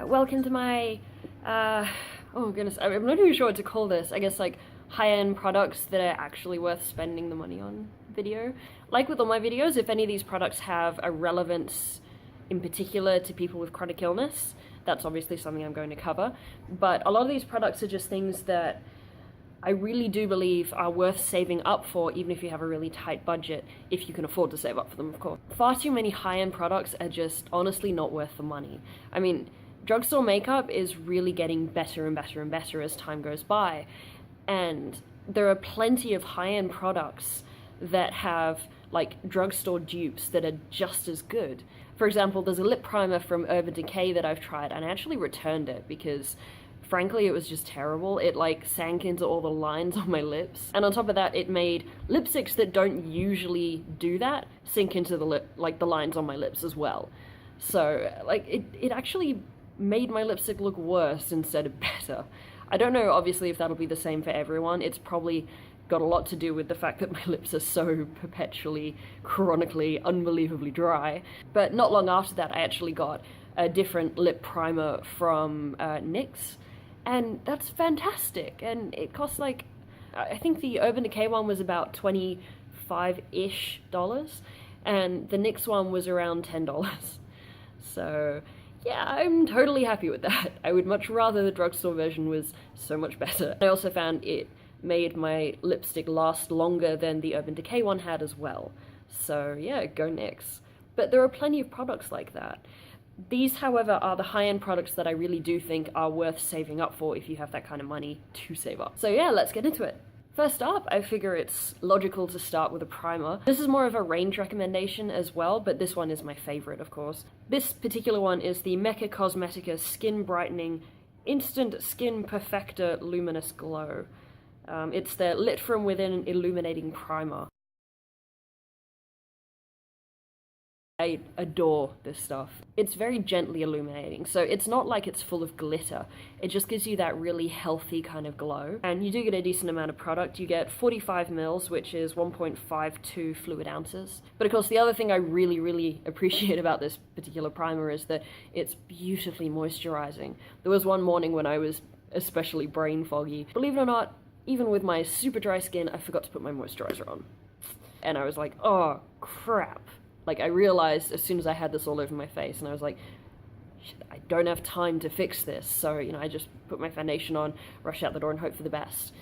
welcome to my, oh goodness, I'm not even sure what to call this. I guess like high-end products that are actually worth spending the money on video. Like with all my videos, if any of these products have a relevance in particular to people with chronic illness, that's obviously something I'm going to cover. But a lot of these products are just things that I really do believe are worth saving up for, even if you have a really tight budget, if you can afford to save up for them, of course. Far too many high-end products are just honestly not worth the money. I mean, drugstore makeup is really getting better and better and better as time goes by. And there are plenty of high-end products that have like drugstore dupes that are just as good. For example, there's a lip primer from Urban Decay that I've tried, and I actually returned it because frankly, it was just terrible. It like sank into all the lines on my lips. And on top of that, it made lipsticks that don't usually do that sink into the lip, like the lines on my lips as well. So like it actually made my lipstick look worse instead of better. I don't know, obviously, if that'll be the same for everyone. It's probably got a lot to do with the fact that my lips are so perpetually, chronically, unbelievably dry. But not long after that, I actually got a different lip primer from NYX. And that's fantastic, and it costs like, I think the Urban Decay one was about $25-ish, and the NYX one was around $10. So yeah, I'm totally happy with that. I would much rather the drugstore version was so much better. I also found it made my lipstick last longer than the Urban Decay one had as well. So yeah, go NYX. But there are plenty of products like that. These, however, are the high-end products that I really do think are worth saving up for if you have that kind of money to save up. So yeah, let's get into it. First up, I figure it's logical to start with a primer. This is more of a range recommendation as well, but this one is my favorite, of course. This particular one is the Mecca Cosmetica Skin Brightening Instant Skin Perfector Luminous Glow. It's their Lit From Within Illuminating Primer. I adore this stuff. It's very gently illuminating, so it's not like it's full of glitter. It just gives you that really healthy kind of glow. And you do get a decent amount of product. You get 45 mils, which is 1.52 fluid ounces. But of course, the other thing I really appreciate about this particular primer is that it's beautifully moisturizing. There was one morning when I was especially brain foggy. Believe it or not, even with my super dry skin, I forgot to put my moisturizer on. And I was like, oh, crap. Like, I realized as soon as I had this all over my face, and I was like, shit, I don't have time to fix this. So, you know, I just put my foundation on, rush out the door, and hope for the best.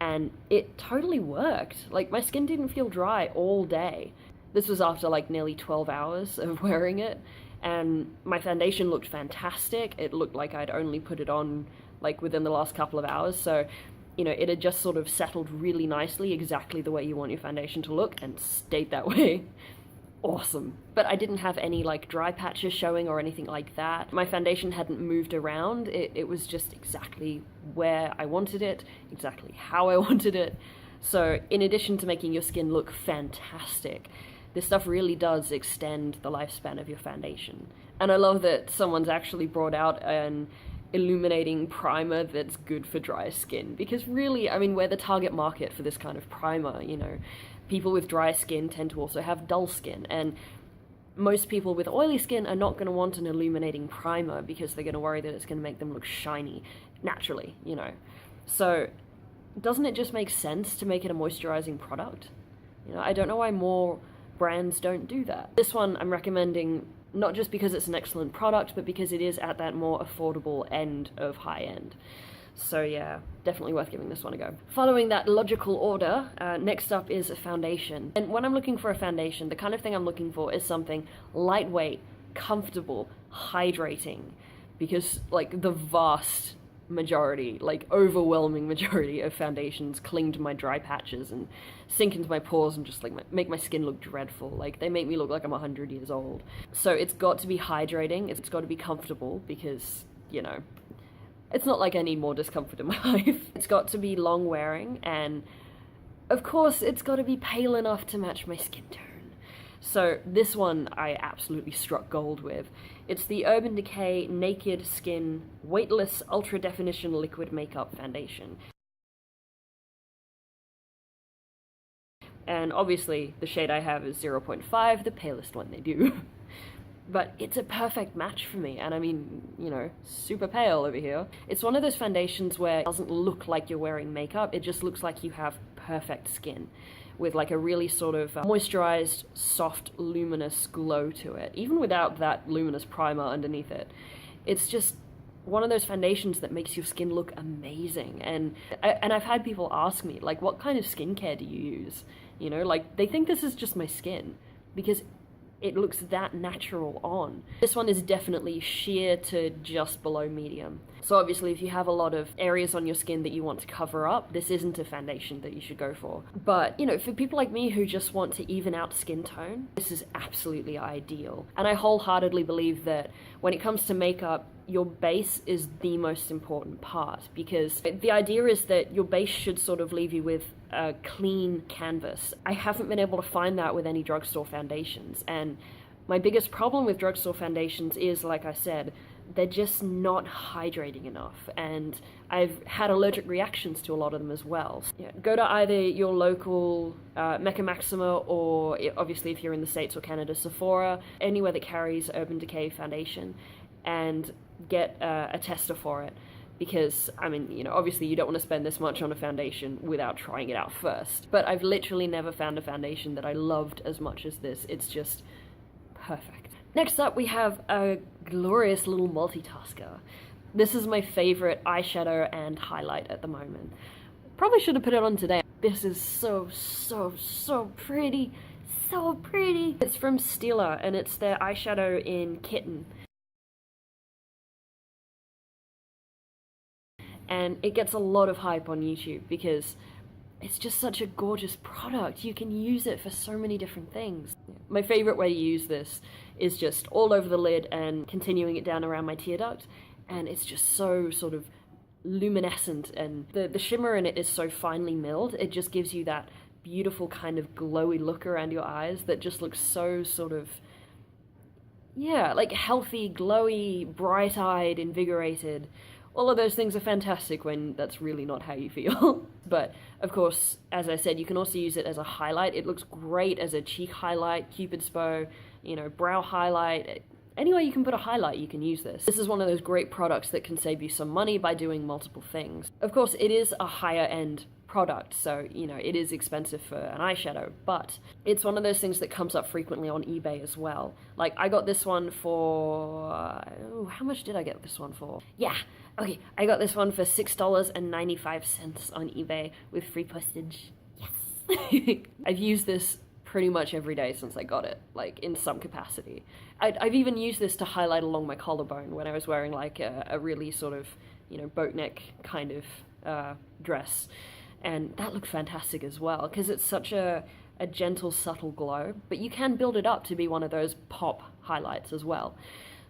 And it totally worked. Like, my skin didn't feel dry all day. This was after, like, nearly 12 hours of wearing it, and my foundation looked fantastic. It looked like I'd only put it on, like, within the last couple of hours, so, you know, it had just sort of settled really nicely, exactly the way you want your foundation to look, and stayed that way. Awesome. But I didn't have any like dry patches showing or anything like that. My foundation hadn't moved around. It was just exactly where I wanted it, exactly how I wanted it. So in addition to making your skin look fantastic, this stuff really does extend the lifespan of your foundation. And I love that someone's actually brought out an illuminating primer that's good for dry skin, because really, I mean, we're the target market for this kind of primer, you know. People with dry skin tend to also have dull skin, and most people with oily skin are not going to want an illuminating primer because they're going to worry that it's going to make them look shiny naturally, you know. So doesn't it just make sense to make it a moisturizing product? You know, I don't know why more brands don't do that. This one I'm recommending not just because it's an excellent product, but because it is at that more affordable end of high end. So yeah, definitely worth giving this one a go. Following that logical order, next up is a foundation. And when I'm looking for a foundation, the kind of thing I'm looking for is something lightweight, comfortable, hydrating. Because like the vast majority, like overwhelming majority of foundations cling to my dry patches and sink into my pores and just like make my skin look dreadful. Like they make me look like I'm 100 years old. So it's got to be hydrating, it's got to be comfortable because, you know, it's not like I need more discomfort in my life. It's got to be long wearing, and of course it's got to be pale enough to match my skin tone. So this one I absolutely struck gold with. It's the Urban Decay Naked Skin Weightless Ultra Definition Liquid Makeup Foundation. And obviously the shade I have is 0.5, the palest one they do. but it's a perfect match for me. And I mean, you know, super pale over here. It's one of those foundations where it doesn't look like you're wearing makeup, it just looks like you have perfect skin with like a really sort of moisturized, soft, luminous glow to it, even without that luminous primer underneath it. It's just one of those foundations that makes your skin look amazing. And I've had people ask me, like, what kind of skincare do you use? You know, like, they think this is just my skin, because it looks that natural on. This one is definitely sheer to just below medium. So obviously if you have a lot of areas on your skin that you want to cover up, this isn't a foundation that you should go for. But, you know, for people like me who just want to even out skin tone, this is absolutely ideal. And I wholeheartedly believe that when it comes to makeup, your base is the most important part, because the idea is that your base should sort of leave you with a clean canvas. I haven't been able to find that with any drugstore foundations, and my biggest problem with drugstore foundations is, like I said, they're just not hydrating enough, and I've had allergic reactions to a lot of them as well. Yeah, go to either your local Mecca, Maxima, or obviously if you're in the States or Canada, Sephora, anywhere that carries Urban Decay foundation, and get a tester for it. Because, I mean, you know, obviously you don't want to spend this much on a foundation without trying it out first. But I've literally never found a foundation that I loved as much as this. It's just perfect. Next up, we have a glorious little multitasker. This is my favorite eyeshadow and highlight at the moment. Probably should have put it on today. This is so pretty. So pretty. It's from Stila, and it's their eyeshadow in Kitten. And it gets a lot of hype on YouTube because it's just such a gorgeous product. You can use it for so many different things. My favorite way to use this is just all over the lid and continuing it down around my tear duct, and it's just so sort of luminescent, and the shimmer in it is so finely milled. It just gives you that beautiful kind of glowy look around your eyes that just looks so sort of, yeah, like healthy, glowy, bright-eyed, invigorated. All of those things are fantastic when that's really not how you feel. But, of course, as I said, you can also use it as a highlight. It looks great as a cheek highlight, cupid's bow, you know, brow highlight. Anywhere you can put a highlight, you can use this. This is one of those great products that can save you some money by doing multiple things. Of course, it is a higher end product, so, you know, it is expensive for an eyeshadow, but it's one of those things that comes up frequently on eBay as well. Like, I got this one for, how much did I get this one for? Yeah, okay, I got this one for $6.95 on eBay with free postage. Yes! I've used this pretty much every day since I got it, like, in some capacity. I've even used this to highlight along my collarbone when I was wearing, like, a really sort of, you know, boat neck kind of dress. And that looked fantastic as well, because it's such a gentle, subtle glow, but you can build it up to be one of those pop highlights as well.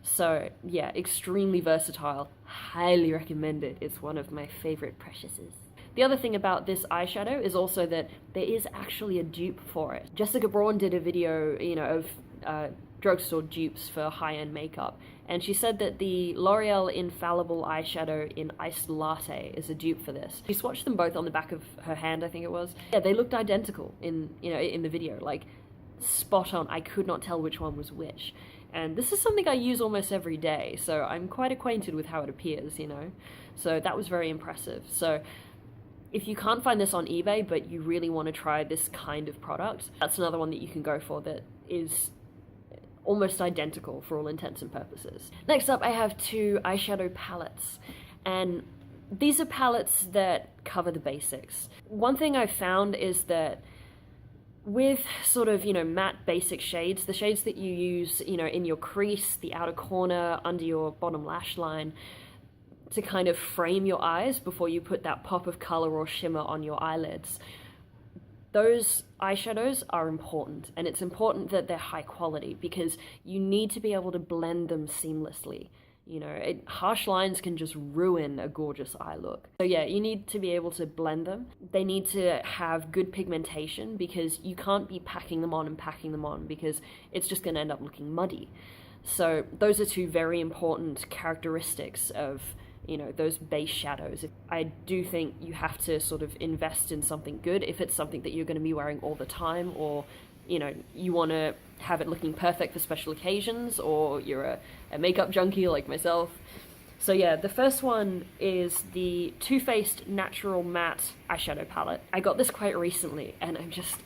So yeah, extremely versatile, highly recommend it. It's one of my favorite preciouses. The other thing about this eyeshadow is also that there is actually a dupe for it. Jessica Braun did a video, you know, of drugstore dupes for high-end makeup, and she said that the L'Oreal Infallible eyeshadow in Iced Latte is a dupe for this. She swatched them both on the back of her hand, I think it was. Yeah, they looked identical in, you know, in the video, like spot on. I could not tell which one was which. And this is something I use almost every day, so I'm quite acquainted with how it appears, you know. So that was very impressive. So if you can't find this on eBay, but you really want to try this kind of product, that's another one that you can go for that is almost identical for all intents and purposes. Next up, I have two eyeshadow palettes, and these are palettes that cover the basics. One thing I've found is that with sort of, you know, matte basic shades, the shades that you use, you know, in your crease, the outer corner, under your bottom lash line, to kind of frame your eyes before you put that pop of color or shimmer on your eyelids, those eyeshadows are important, and it's important that they're high quality because you need to be able to blend them seamlessly. You know, harsh lines can just ruin a gorgeous eye look. So yeah, you need to be able to blend them. They need to have good pigmentation because you can't be packing them on because it's just going to end up looking muddy. So those are two very important characteristics of, you know, those base shadows. I do think you have to sort of invest in something good if it's something that you're going to be wearing all the time, or you know, you want to have it looking perfect for special occasions, or you're a makeup junkie like myself. So yeah, the first one is the Too Faced Natural Matte Eyeshadow Palette. I got this quite recently, and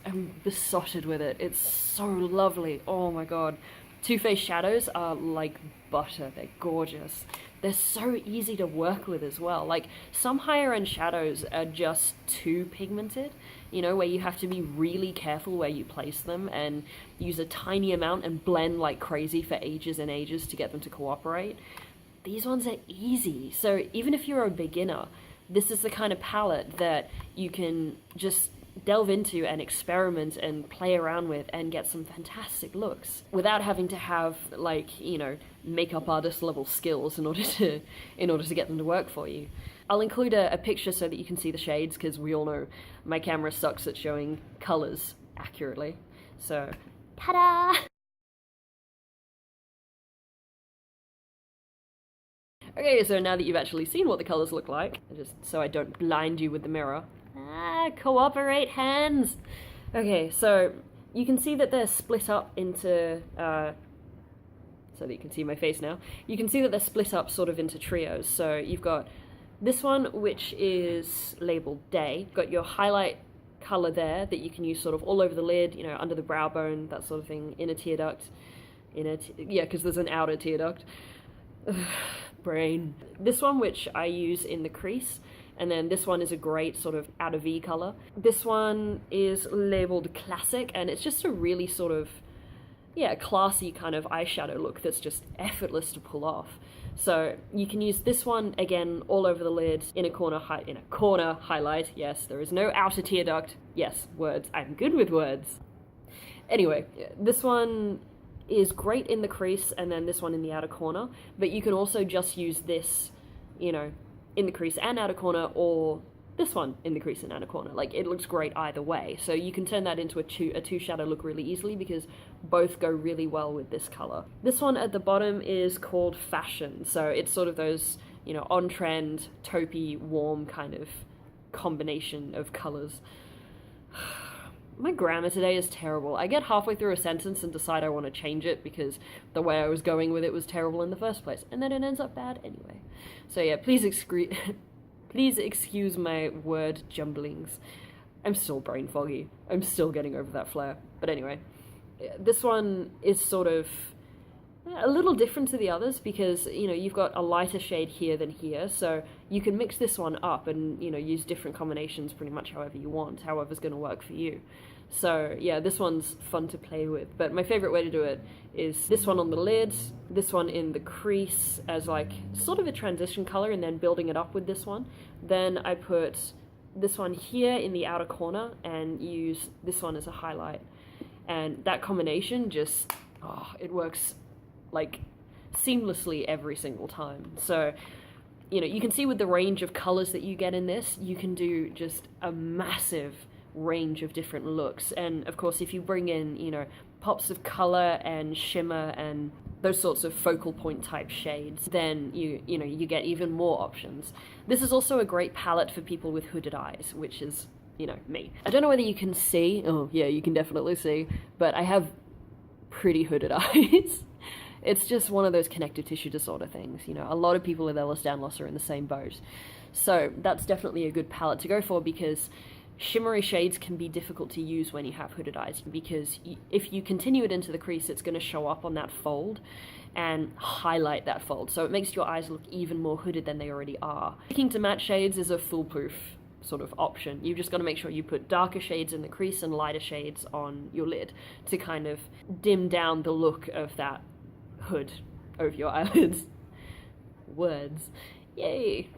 I'm besotted with it. It's so lovely. Oh my god. Too Faced shadows are like butter. They're gorgeous. They're so easy to work with as well. Like, some higher end shadows are just too pigmented, you know, where you have to be really careful where you place them and use a tiny amount and blend like crazy for ages and ages to get them to cooperate. These ones are easy. So even if you're a beginner, this is the kind of palette that you can just delve into and experiment and play around with and get some fantastic looks without having to have, like, you know, makeup artist level skills in order to get them to work for you. I'll include a picture so that you can see the shades, because we all know my camera sucks at showing colors accurately. So, ta-da! Okay, so now that you've actually seen what the colors look like, just so I don't blind you with the mirror. Cooperate, hands! Okay, so you can see that they're split up into, so that you can see my face now. You can see that they're split up sort of into trios. So you've got this one, which is labeled Day. You've got your highlight color there that you can use sort of all over the lid, you know, under the brow bone, that sort of thing, inner tear duct. Yeah, because there's an outer tear duct. Brain. This one, which I use in the crease, and then this one is a great sort of outer V color. This one is labeled Classic, and it's just a really sort of, yeah, classy kind of eyeshadow look that's just effortless to pull off. So you can use this one again all over the lid, in a corner highlight. Yes, there is no outer tear duct. Yes, words. I'm good with words. Anyway, this one is great in the crease, and then this one in the outer corner, but you can also just use this, you know, in the crease and outer corner, or this one in the crease and outer corner. Like, it looks great either way, so you can turn that into a two shadow look really easily, because both go really well with this color. This one at the bottom is called Fashion, so it's sort of those, you know, on-trend, taupey, warm kind of combination of colors. My grammar today is terrible. I get halfway through a sentence and decide I want to change it because the way I was going with it was terrible in the first place, and then it ends up bad anyway. So yeah, please excuse my word jumblings. I'm still brain foggy. I'm still getting over that flare. But anyway, this one is sort of a little different to the others because, you know, you've got a lighter shade here than here, so you can mix this one up and, you know, use different combinations pretty much however you want, however's going to work for you. So yeah, this one's fun to play with, but my favorite way to do it is this one on the lid, this one in the crease as like sort of a transition color, and then building it up with this one. Then I put this one here in the outer corner and use this one as a highlight, and that combination just, oh, it works like seamlessly every single time. So, you know, you can see with the range of colors that you get in this, you can do just a massive range of different looks. And of course, if you bring in, you know, pops of color and shimmer and those sorts of focal point type shades, then you know, you get even more options. This is also a great palette for people with hooded eyes, which is, you know, me. I don't know whether you can see, oh yeah, you can definitely see, but I have pretty hooded eyes. It's just one of those connective tissue disorder things, you know. A lot of people with Ehlers-Danlos are in the same boat. So that's definitely a good palette to go for, because shimmery shades can be difficult to use when you have hooded eyes, because if you continue it into the crease, it's going to show up on that fold and highlight that fold. So it makes your eyes look even more hooded than they already are. Sticking to matte shades is a foolproof sort of option. You've just got to make sure you put darker shades in the crease and lighter shades on your lid to kind of dim down the look of that hood over your eyelids. Words. Yay.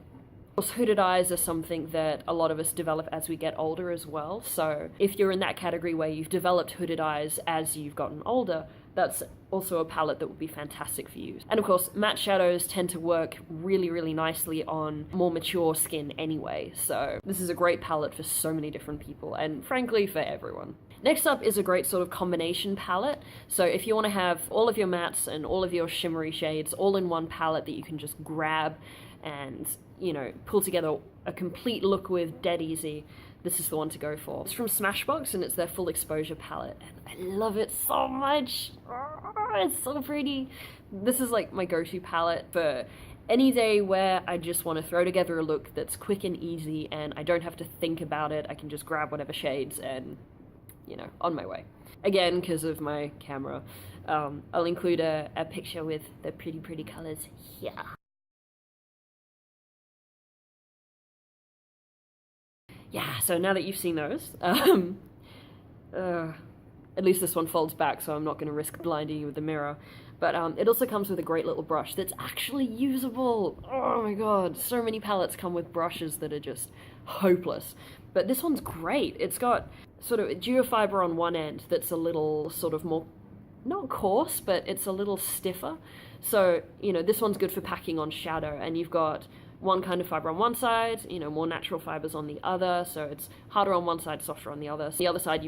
Of course, hooded eyes are something that a lot of us develop as we get older as well. So if you're in that category where you've developed hooded eyes as you've gotten older, that's also a palette that would be fantastic for you. And of course, matte shadows tend to work really, really nicely on more mature skin anyway. So this is a great palette for so many different people, and frankly, for everyone. Next up is a great sort of combination palette. So if you want to have all of your mattes and all of your shimmery shades all in one palette that you can just grab and, you know, pull together a complete look with dead easy, this is the one to go for. It's from Smashbox and it's their full exposure palette. And I love it so much. Oh, it's so pretty. This is like my go-to palette for any day where I just want to throw together a look that's quick and easy and I don't have to think about it. I can just grab whatever shades and, you know, on my way. Again, because of my camera, I'll include a picture with the pretty colors here. Yeah, so now that you've seen those, at least this one folds back, so I'm not going to risk blinding you with the mirror. But it also comes with a great little brush that's actually usable. Oh my god, so many palettes come with brushes that are just hopeless. But this one's great. It's got sort of geofiber on one end that's a little sort of more, not coarse, but it's a little stiffer. So, you know, this one's good for packing on shadow, and you've got one kind of fiber on one side, you know, more natural fibers on the other, so it's harder on one side, softer on the other. So the other side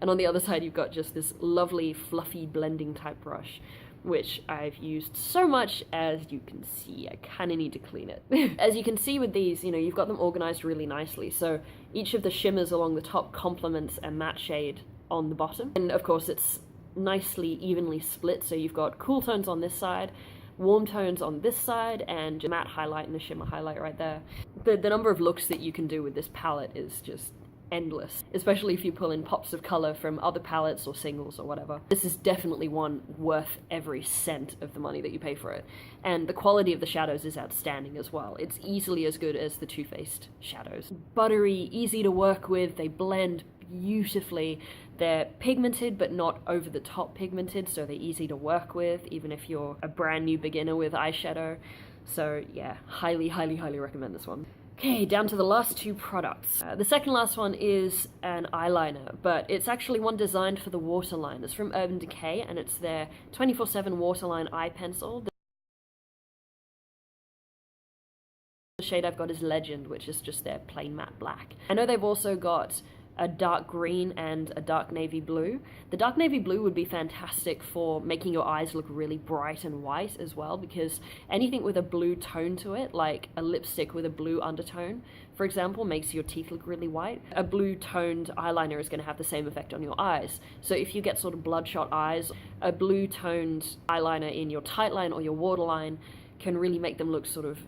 and on the other side you've got just this lovely fluffy blending type brush, which I've used so much. As you can see, I kind of need to clean it. As you can see with these, you know, you've got them organized really nicely, so each of the shimmers along the top complements a matte shade on the bottom, and of course it's nicely evenly split, so you've got cool tones on this side, warm tones on this side, and matte highlight and a shimmer highlight right there. The number of looks that you can do with this palette is just endless, especially if you pull in pops of color from other palettes or singles or whatever. This is definitely one worth every cent of the money that you pay for it. And the quality of the shadows is outstanding as well. It's easily as good as the Too Faced shadows. Buttery, easy to work with, they blend beautifully. They're pigmented but not over the top pigmented, so they're easy to work with even if you're a brand new beginner with eyeshadow. So yeah, highly recommend this one. Okay, down to the last two products. The second last one is an eyeliner, but it's actually one designed for the waterline. It's from Urban Decay, and it's their 24/7 waterline eye pencil. The shade I've got is Legend, which is just their plain matte black. I know they've also got a dark green and a dark navy blue. The dark navy blue would be fantastic for making your eyes look really bright and white as well, because anything with a blue tone to it, like a lipstick with a blue undertone, for example, makes your teeth look really white. A blue toned eyeliner is going to have the same effect on your eyes. So if you get sort of bloodshot eyes, a blue toned eyeliner in your tight line or your waterline can really make them look sort of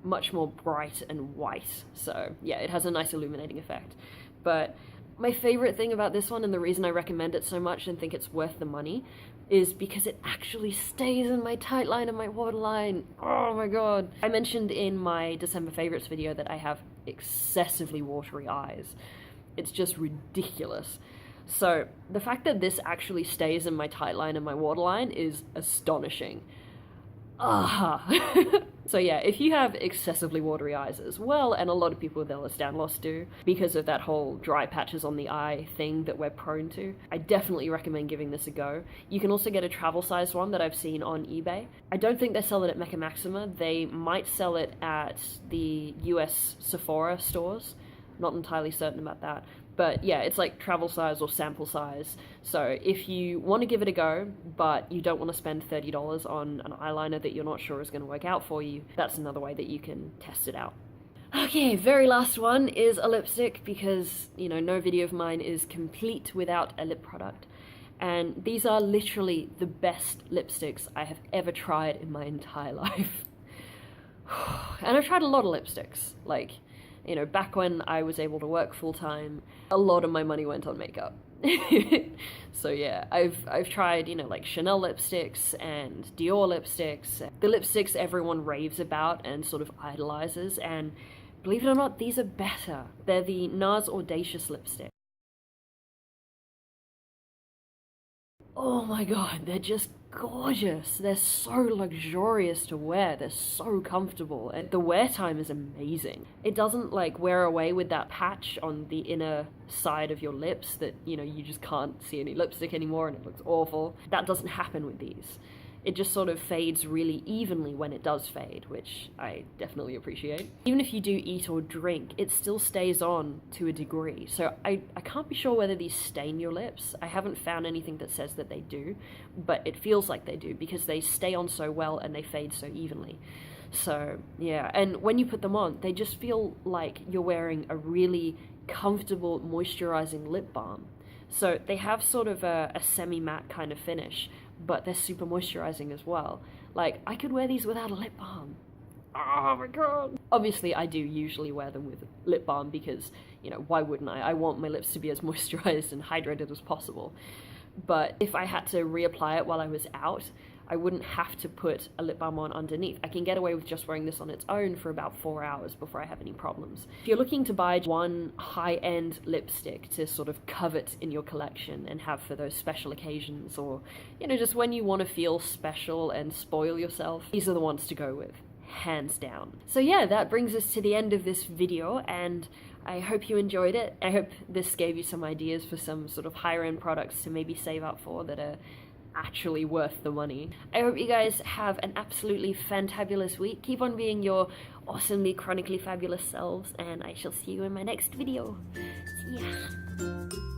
much more bright and white. So yeah, it has a nice illuminating effect. But my favorite thing about this one, and the reason I recommend it so much and think it's worth the money, is because it actually stays in my tight line and my waterline. Oh my god. I mentioned in my December favorites video that I have excessively watery eyes. It's just ridiculous. So the fact that this actually stays in my tight line and my waterline is astonishing. So yeah, if you have excessively watery eyes as well, and a lot of people with Ehlers-Danlos loss do, because of that whole dry patches on the eye thing that we're prone to, I definitely recommend giving this a go. You can also get a travel sized one that I've seen on eBay. I don't think they sell it at Mecca Maxima. They might sell it at the US Sephora stores. Not entirely certain about that. But yeah, it's like travel size or sample size. So if you want to give it a go, but you don't want to spend $30 on an eyeliner that you're not sure is going to work out for you, that's another way that you can test it out. Okay, very last one is a lipstick, because, you know, no video of mine is complete without a lip product. And these are literally the best lipsticks I have ever tried in my entire life. And I've tried a lot of lipsticks, like, you know, back when I was able to work full-time, a lot of my money went on makeup. So yeah, I've tried, you know, like Chanel lipsticks and Dior lipsticks, the lipsticks everyone raves about and sort of idolizes, and believe it or not, these are better. They're the NARS Audacious lipstick. Oh my god, they're just gorgeous. They're so luxurious to wear. They're so comfortable, and the wear time is amazing. It doesn't like wear away with that patch on the inner side of your lips that, you know, you just can't see any lipstick anymore and it looks awful. That doesn't happen with these. It just sort of fades really evenly when it does fade, which I definitely appreciate. Even if you do eat or drink, it still stays on to a degree. So I can't be sure whether these stain your lips. I haven't found anything that says that they do, but it feels like they do because they stay on so well and they fade so evenly. So yeah, and when you put them on, they just feel like you're wearing a really comfortable moisturizing lip balm. So they have sort of a semi-matte kind of finish, but they're super moisturizing as well. Like, I could wear these without a lip balm. Oh my god. Obviously, I do usually wear them with lip balm because, you know, why wouldn't I? I want my lips to be as moisturized and hydrated as possible. But if I had to reapply it while I was out, I wouldn't have to put a lip balm on underneath. I can get away with just wearing this on its own for about 4 hours before I have any problems. If you're looking to buy one high-end lipstick to sort of covet in your collection and have for those special occasions, or, you know, just when you want to feel special and spoil yourself, these are the ones to go with, hands down. So yeah, that brings us to the end of this video, and I hope you enjoyed it. I hope this gave you some ideas for some sort of higher end products to maybe save up for that are actually worth the money. I hope you guys have an absolutely fantabulous week. Keep on being your awesomely chronically fabulous selves, and I shall see you in my next video. See ya.